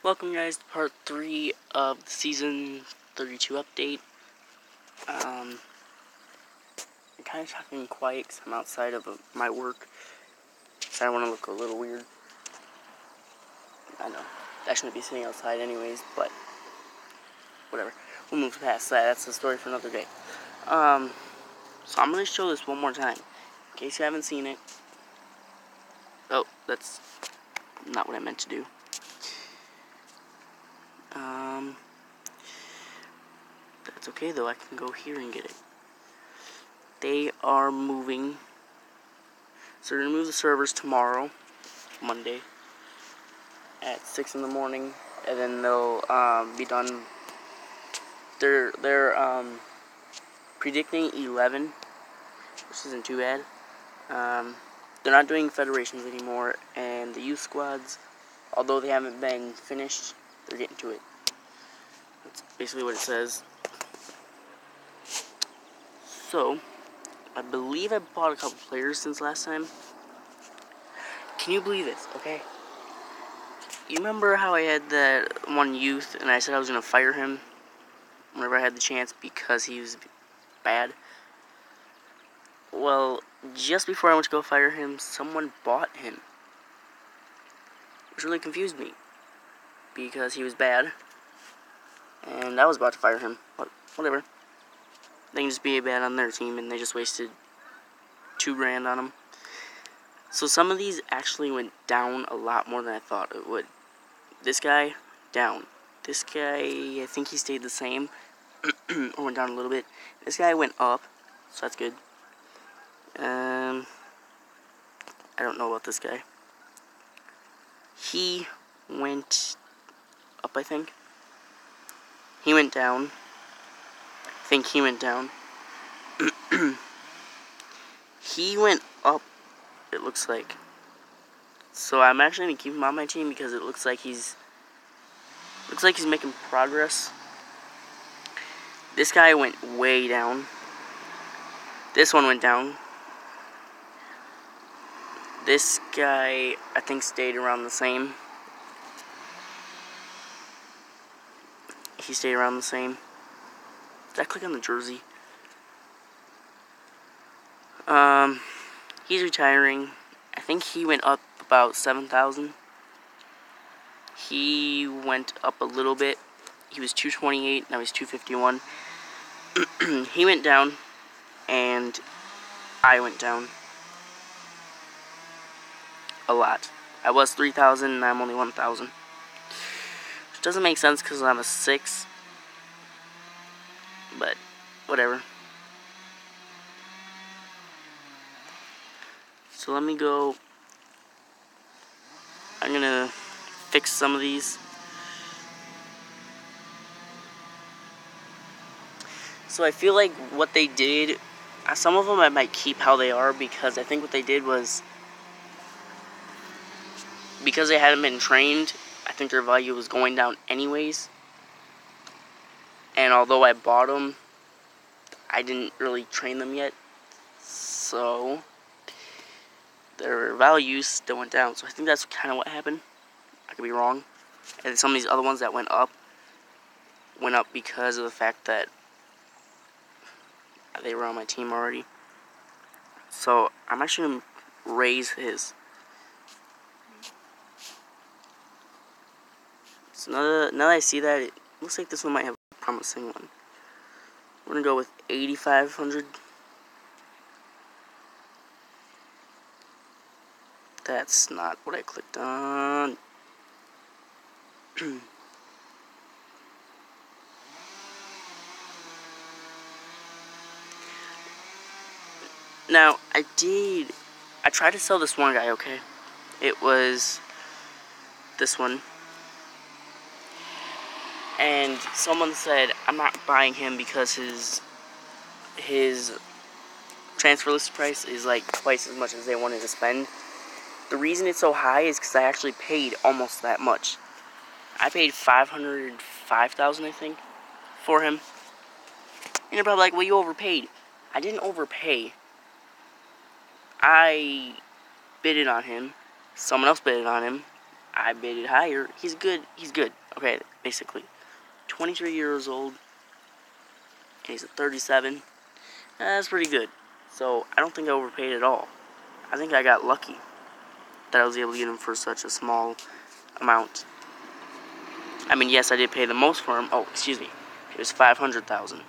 Welcome guys to part 3 of the season 32 update. I'm kind of talking quiet because I'm outside of my work, so I don't want to look a little weird. I know, I shouldn't be sitting outside anyways, but whatever. We'll move past that. That's the story for another day. So I'm going to show this one more time, in case you haven't seen it. Oh, that's not what I meant to do. That's okay though, I can go here and get it. They are moving, so they're going to move the servers tomorrow, Monday, at 6 in the morning, and then they'll be done. They're predicting 11, which isn't too bad. They're not doing federations anymore, and the youth squads, although they haven't been finished, they're getting to it. That's basically what it says. So, I believe I bought a couple players since last time. Can you believe this, okay? You remember how I had that one youth, and I said I was going to fire him whenever I had the chance because he was bad? Well, just before I went to go fire him, someone bought him. Which really confused me, because he was bad, and I was about to fire him, but whatever. They can just be bad on their team, and they just wasted $2,000 on him. So some of these actually went down a lot more than I thought it would. This guy, down. This guy, I think he stayed the same, or went down a little bit. This guy went up, so that's good. I don't know about this guy. He went up, I think. He went down. I think he went down. He went up, it looks like. So I'm actually going to keep him on my team because it looks like he's making progress. This guy went way down. This one went down. This guy, I think, stayed around the same. He stayed around the same. Did I click on the jersey? He's retiring. I think he went up about 7,000. He went up a little bit. He was 228, now he's 251. He went down, and I went down a lot. I was 3,000, and I'm only 1,000. Which doesn't make sense because I'm a 6. But, whatever. So let me go. I'm gonna fix some of these. So I feel like what they did, some of them I might keep how they are, because I think what they did was, because they hadn't been trained, I think their value was going down anyways. And although I bought them, I didn't really train them yet. So their values still went down. So I think that's kind of what happened. I could be wrong. And some of these other ones that went up because of the fact that they were on my team already. So I'm actually going to raise his. So now that I see that, it looks like this one might have a promising one. We're going to go with 8,500. That's not what I clicked on. Now, I tried to sell this one guy, okay? It was this one. And someone said, I'm not buying him because his transfer list price is like twice as much as they wanted to spend. The reason it's so high is because I actually paid almost that much. I paid $505,000, I think, for him. And you're probably like, well, you overpaid. I didn't overpay. I bid it on him. Someone else bid it on him. I bid it higher. He's good. He's good. Okay, basically. 23 years old. And he's a 37. That's pretty good. So, I don't think I overpaid at all. I think I got lucky that I was able to get him for such a small amount. I mean, yes, I did pay the most for him. Oh, excuse me. It was $500,000.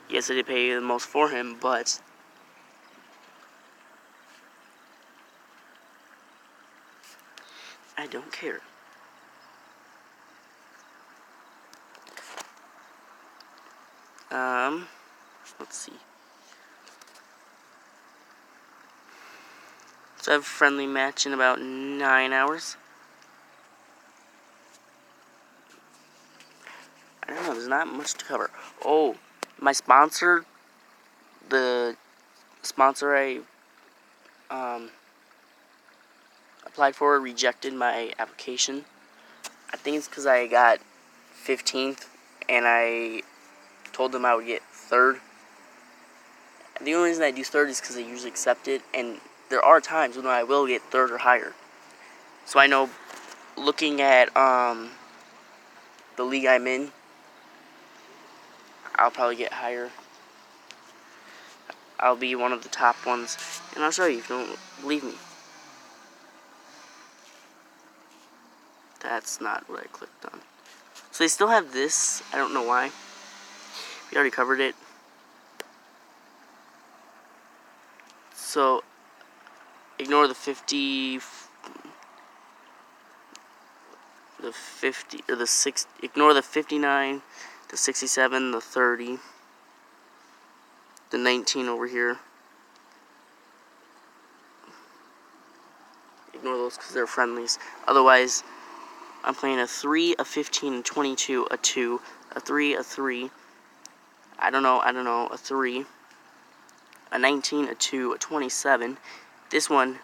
Yes, I did pay the most for him, but I don't care. Let's see. So I have a friendly match in about 9 hours. I don't know, there's not much to cover. Oh, my sponsor, the sponsor I applied for, rejected my application. I think it's because I got 15th and I told them I would get 3rd. The only reason I do 3rd is because they usually accept it, and there are times when I will get 3rd or higher. So I know, looking at the league I'm in, I'll probably get higher. I'll be one of the top ones, and I'll show you if you don't believe me. That's not what I clicked on. So they still have this. I don't know why. We already covered it. So ignore the 50, or the 6. Ignore the 59, the 67, the 30, the 19 over here. Ignore those because they're friendlies. Otherwise, I'm playing a 3, a 15, a 22, a 2, a 3, a 3. I don't know, a 3, a 19, a 2, a 27. This one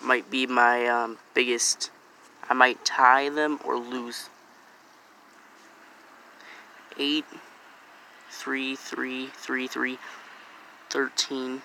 might be my biggest. I might tie them or lose. 8, 3, 3, 3, 3, 13.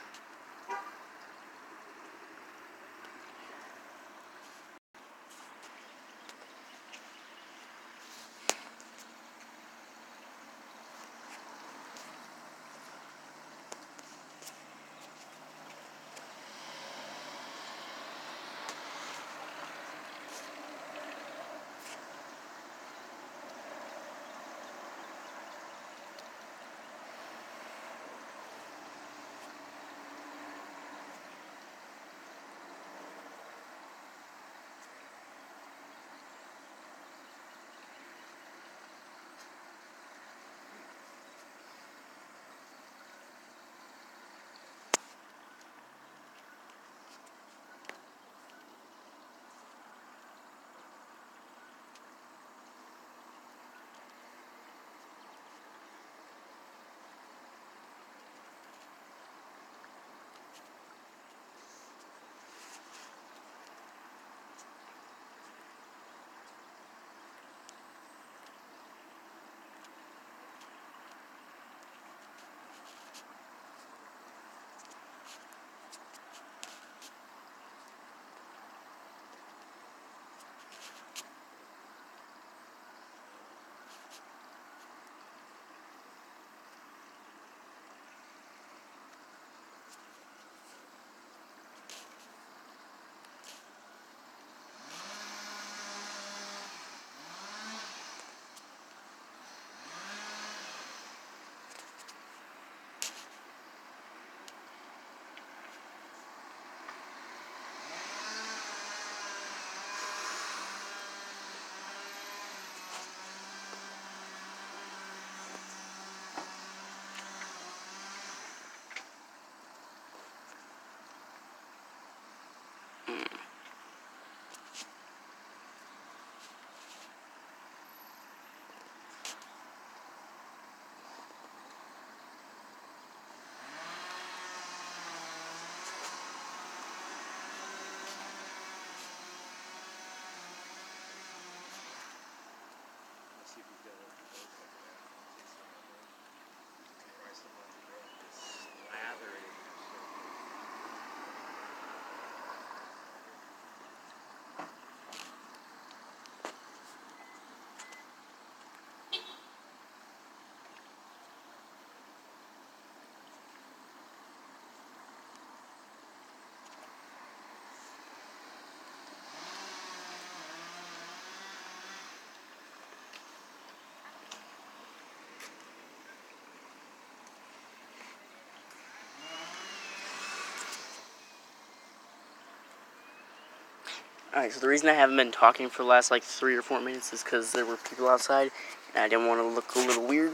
Alright, so the reason I haven't been talking for the last like 3 or 4 minutes is because there were people outside and I didn't want to look a little weird.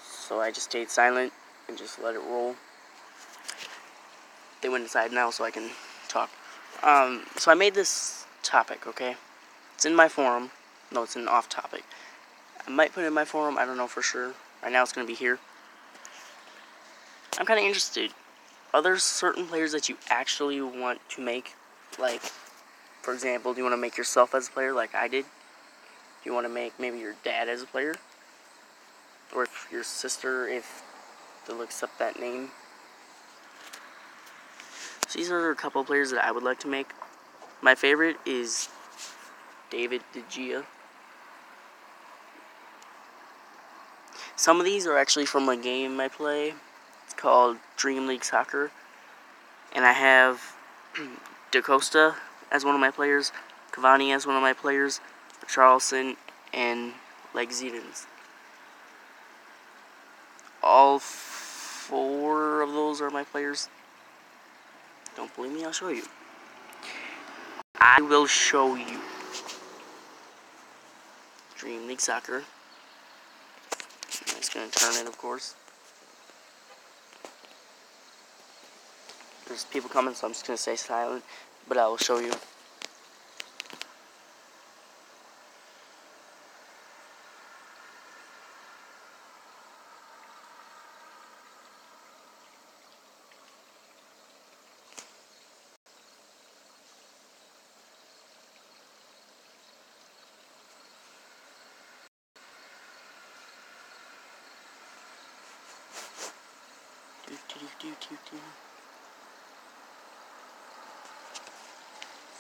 So I just stayed silent and just let it roll. They went inside now so I can talk. So I made this topic, okay? It's in my forum. No, it's an off topic. I might put it in my forum, I don't know for sure. Right now it's going to be here. I'm kind of interested. Are there certain players that you actually want to make? Like, for example, do you want to make yourself as a player like I did? Do you want to make maybe your dad as a player? Or if your sister, if they'll accept that name? So these are a couple of players that I would like to make. My favorite is David De Gea. Some of these are actually from a game I play. It's called Dream League Soccer. And I have Da Costa as one of my players, Cavani as one of my players, Charleston, and Legzidans. All 4 of those are my players. Don't believe me? I'll show you. I will show you. Dream League Soccer. I'm just going to turn it, of course. There's people coming, so I'm just going to stay silent, but I will show you.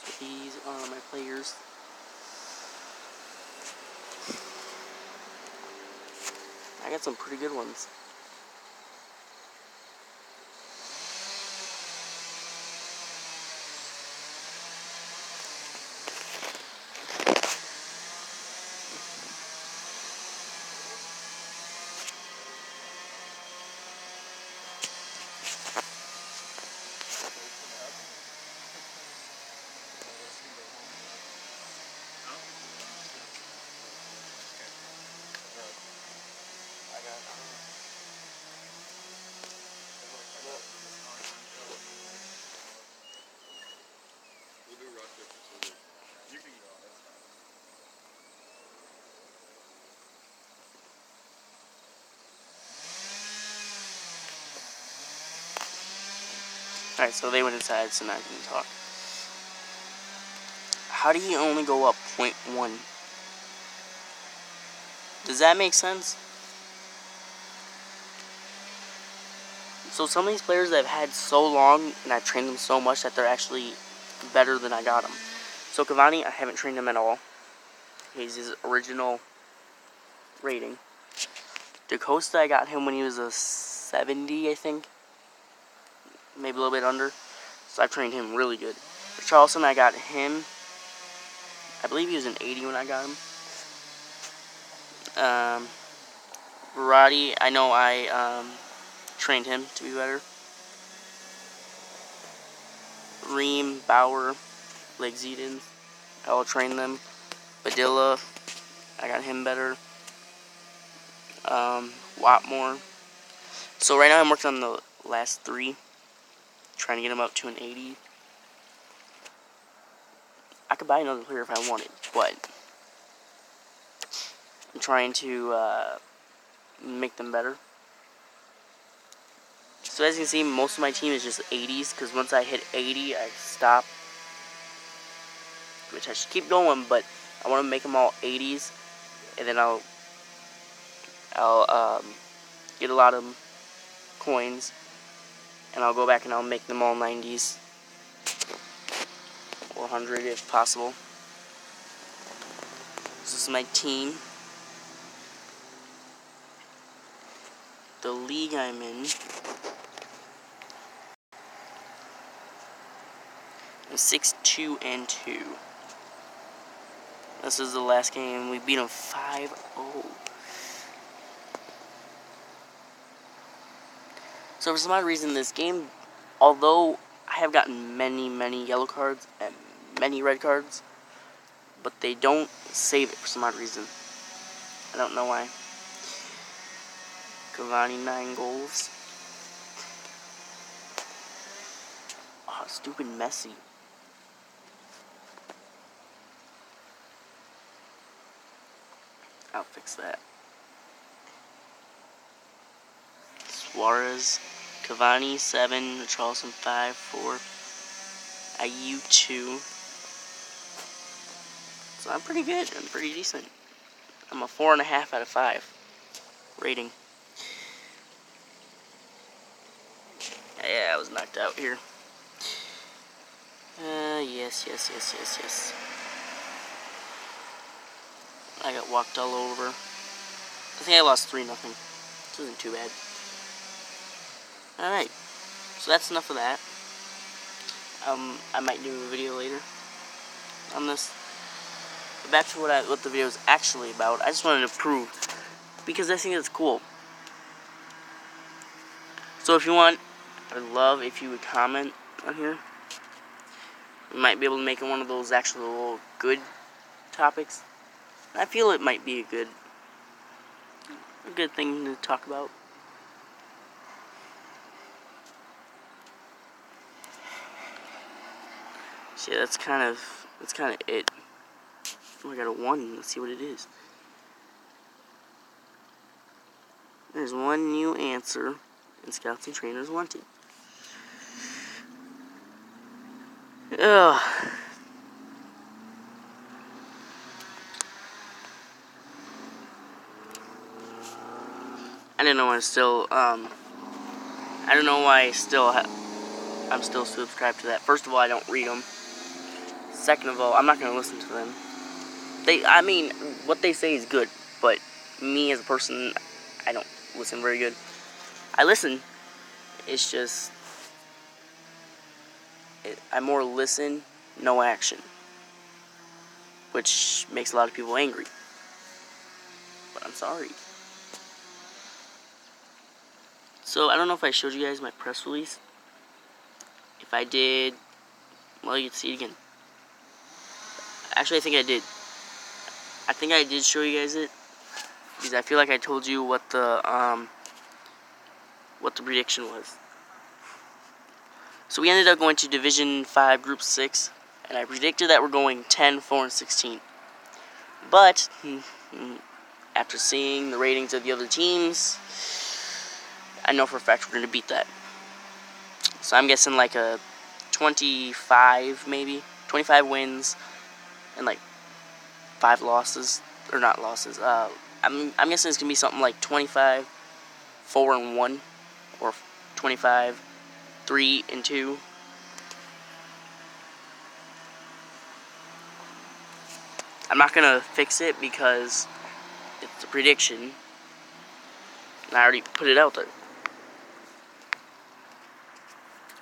So these are my players. I got some pretty good ones. Alright, so they went inside, so now I can talk. How do you only go up 0.1? Does that make sense? So some of these players I've had so long, and I've trained them so much that they're actually better than I got them. So Cavani, I haven't trained him at all. He's his original rating. Da Costa, I got him when he was a 70, I think. Maybe a little bit under. So I've trained him really good. Charleston, I got him. I believe he was an 80 when I got him. Verratti, I know I trained him to be better. Ream, Bauer, Legzidans, I'll train them. Badilla, I got him better. Watmore. So right now I'm working on the last 3. Trying to get him up to an 80. I could buy another player if I wanted, but I'm trying to make them better. So as you can see, most of my team is just 80s, because once I hit 80, I stop. Which I should keep going, but I want to make them all 80s, and then I'll get a lot of coins, and I'll go back and I'll make them all 90s. Or 100 if possible. This is my team. The league I'm in is 6-2-2. This is the last game. We beat them 5-0. So for some odd reason, this game, although I have gotten many yellow cards and many red cards, but they don't save it for some odd reason. I don't know why. Cavani 9 goals. Oh, stupid Messi. I'll fix that. Suarez, Cavani 7, Richarlison 5, 4, Ayew 2. So I'm pretty good. I'm pretty decent. I'm a 4.5 out of 5 rating. Yeah, I was knocked out here. Yes. I got walked all over. I think I lost 3-0. This isn't too bad. Alright, so that's enough of that. I might do a video later on this. But back to what the video is actually about. I just wanted to prove, because I think it's cool. So if you want, I'd love if you would comment on here. We might be able to make it one of those actual good topics. I feel it might be a good thing to talk about. So yeah, that's kind of it. Oh, I got a 1. Let's see what it is. There's one new answer in Scouts and Trainers Wanted. Ugh. I don't know why I'm still subscribed to that. First of all, I don't read them. Second of all, I'm not going to listen to them. What they say is good, but me as a person, I don't listen very good. I listen. It's just, I more listen, no action. Which makes a lot of people angry. But I'm sorry. So, I don't know if I showed you guys my press release. If I did, well, you can see it again. Actually, I think I did. I think I did show you guys it, because I feel like I told you what the prediction was. So we ended up going to Division 5, Group 6, and I predicted that we're going 10, 4, and 16. But after seeing the ratings of the other teams, I know for a fact we're going to beat that. So I'm guessing like a 25, maybe 25 wins and like 5 losses, or not losses. I'm guessing it's gonna be something like 25, 4 and 1, or 25, 3 and 2. I'm not gonna fix it because it's a prediction, and I already put it out there.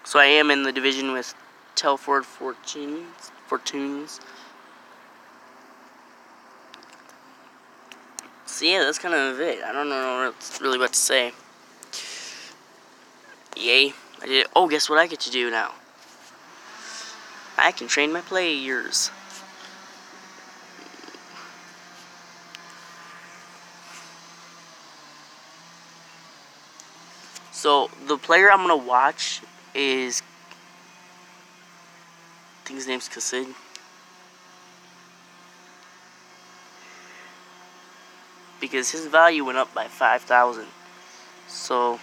So I am in the division with Telford Fortunes. So yeah, that's kind of it. I don't know really what to say. Yay, I did it. Oh, guess what I get to do now? I can train my players. So, the player I'm going to watch is, I think his name's Kassid. Because his value went up by 5,000. So,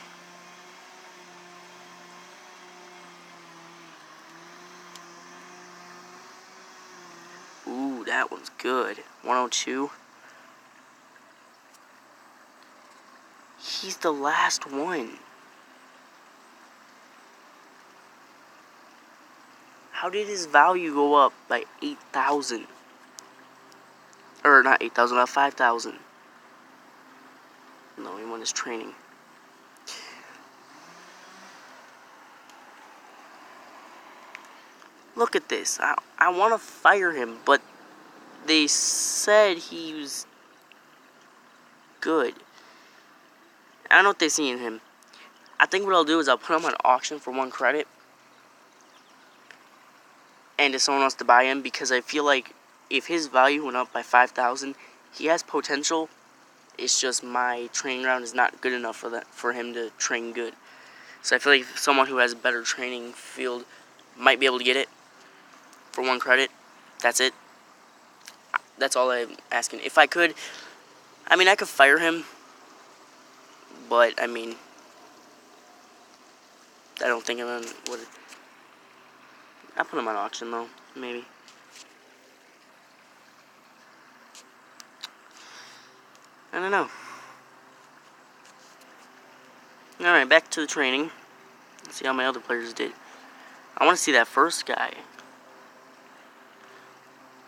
ooh, that one's good. 102. He's the last one. How did his value go up by 8,000? Or not 8,000, 5,000. No, he won his training. Look at this. I want to fire him, but they said he was good. I don't know what they see in him. I think what I'll do is I'll put him on auction for 1 credit. and if someone wants to buy him, because I feel like if his value went up by 5,000, he has potential. It's just my training ground is not good enough for him to train good. So I feel like someone who has a better training field might be able to get it for 1 credit. That's it. That's all I'm asking. If I could, I mean, I could fire him, but I mean, I don't think I'm gonna. I'll put him on auction though, maybe. I don't know. Alright, back to the training. Let's see how my other players did. I want to see that first guy.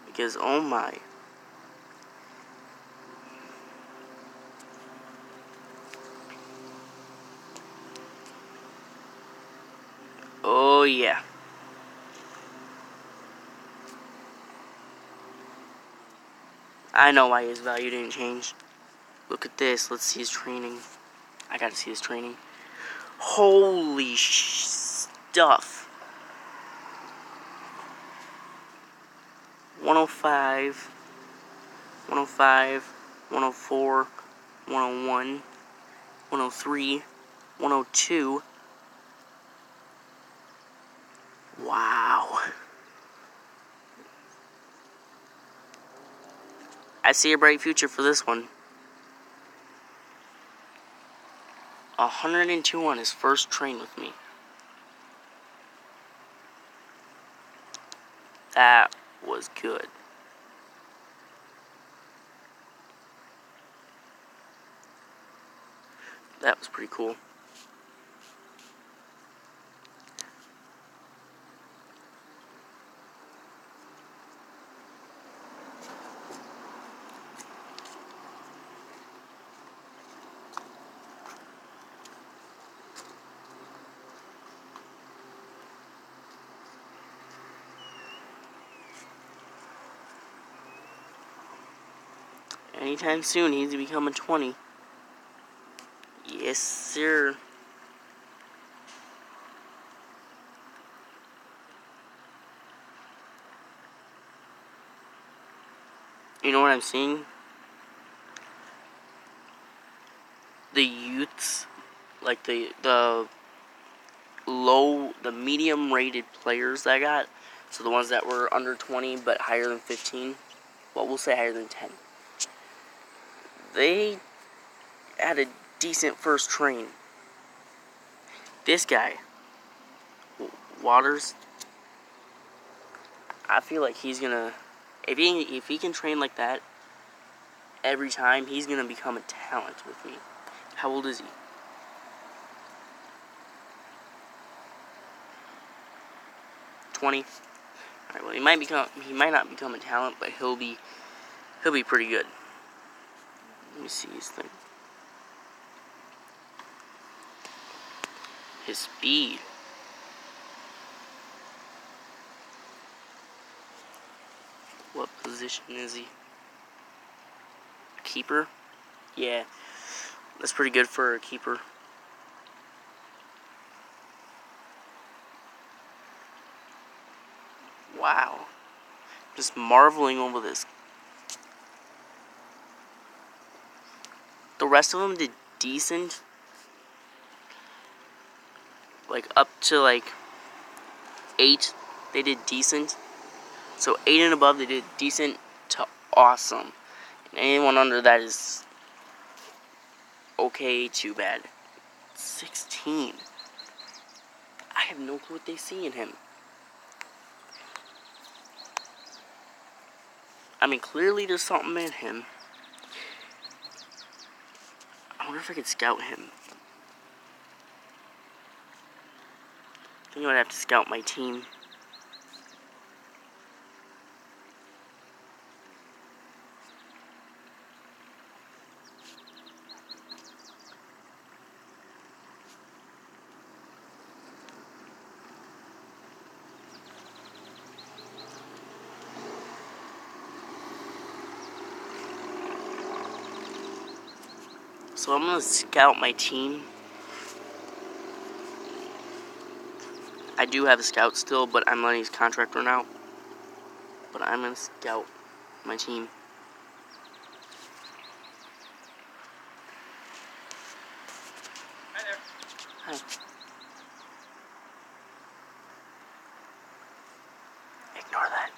Because, oh my. Oh yeah. I know why his value didn't change. Look at this. Let's see his training. I gotta see his training. Holy stuff. 105, 105, 104, 101, 103, 102. Wow. I see a bright future for this one. 102 on his first train with me. That was good. That was pretty cool. Anytime soon, he's to become a 20. Yes, sir. You know what I'm seeing? The youths, like the medium rated players that I got, so the ones that were under 20 but higher than 15, well, we'll say higher than 10. They had a decent first train. This guy, Waters, I feel like he's gonna, if he can train like that every time, he's gonna become a talent with me. How old is he? $20. Alright, well, he might not become a talent, but he'll be pretty good. Let me see his thing. His speed. What position is he? A keeper? Yeah. That's pretty good for a keeper. Wow. Just marveling over this. The rest of them did decent. Like up to like 8, they did decent. So 8 and above, they did decent to awesome. And anyone under that is okay, too bad. 16. I have no clue what they see in him. I mean, clearly there's something in him. I wonder if I could scout him. I think I would have to scout my team. So I'm going to scout my team. I do have a scout still, but I'm letting his contract run out. I'm gonna scout my team. Hi there. Hi. Ignore that.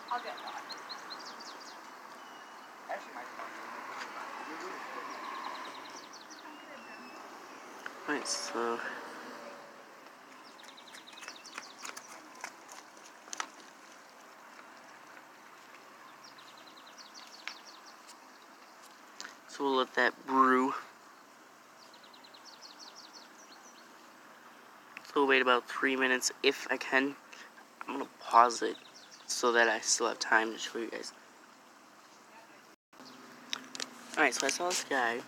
I'll get that. Actually, my Right, so we'll let that brew. So we'll wait about 3 minutes if I can. I'm gonna pause it so that I still have time to show you guys. Alright, so I saw this guy,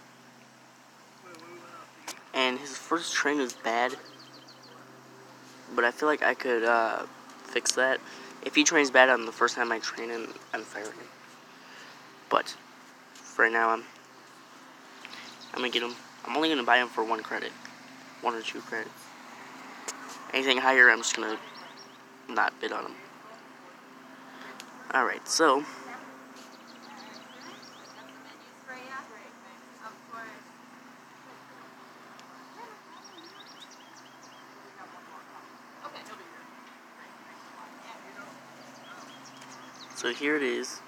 and his first train was bad, but I feel like I could fix that. If he trains bad on the first time I train him, I'm firing him. But for now, I'm gonna get him. I'm only gonna buy him for 1 credit, 1 or 2 credits. Anything higher, I'm just gonna not bid on him. Alright, so here it is.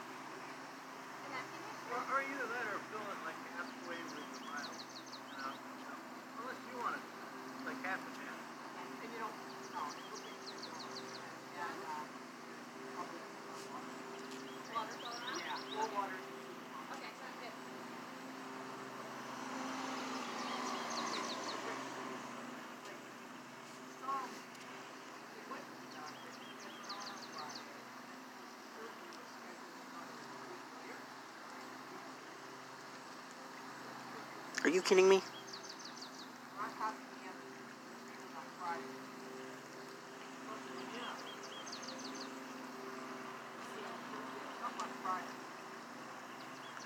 or either that or fill it like halfway with the miles. Unless you want it like half a man. And you don't yeah, full water. Okay, sounds good. Are you kidding me?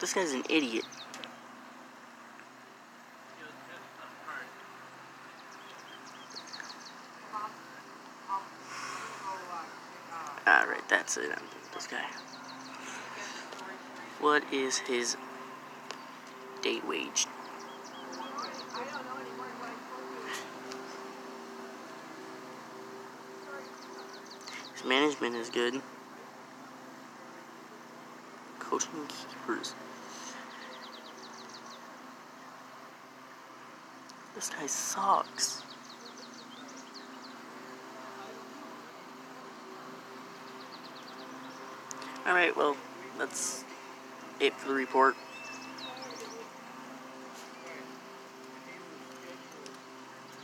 This guy's an idiot. Alright, that's it. I'm done with this guy. What is his day wage? His management is good. Coaching keepers. This guy sucks. Alright, well, that's it for the report.